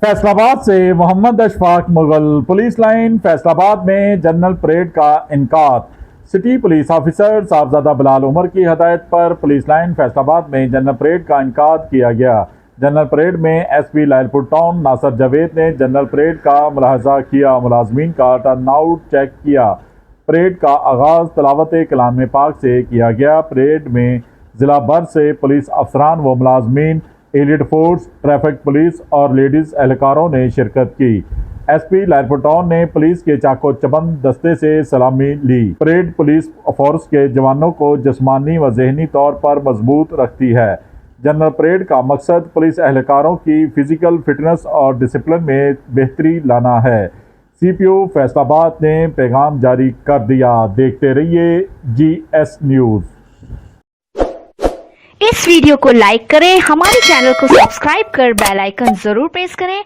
फैसलाबाद से Mohammad Ashfaq Mughal. Police line Faisalabad में general parade का इनकाद। City police officer Sahibzada Bilal Umar की हदायत पर पुलिस लाइन फैसलाबाद में जनरल परेड का इनकाद किया गया। जनरल परेड में एसपी लायलपुर टाउन नासिर जावेद ने जनरल परेड का मुलाहजा किया, मुलाजमीन का टर्न आउट चेक किया। परेड का आगाज़ तिलावत कलाम पाक से किया गया। परेड में ज़िला भर से पुलिस अफसरान व मुलाजमीन, एलिड फोर्स, ट्रैफिक पुलिस और लेडीज़ एहलकारों ने शिरकत की। एसपी लायलपुर टाउन ने पुलिस के चाको चबंद दस्ते से सलामी ली। परेड पुलिस फोर्स के जवानों को जिस्मानी व जहनी तौर पर मजबूत रखती है। जनरल परेड का मकसद पुलिस एहलकारों की फिजिकल फिटनेस और डिसिप्लिन में बेहतरी लाना है। सीपीओ फैसलाबाद ने पैगाम जारी कर दिया। देखते रहिए GS न्यूज़। इस वीडियो को लाइक करें, हमारे चैनल को सब्सक्राइब कर बेल आइकन जरूर प्रेस करें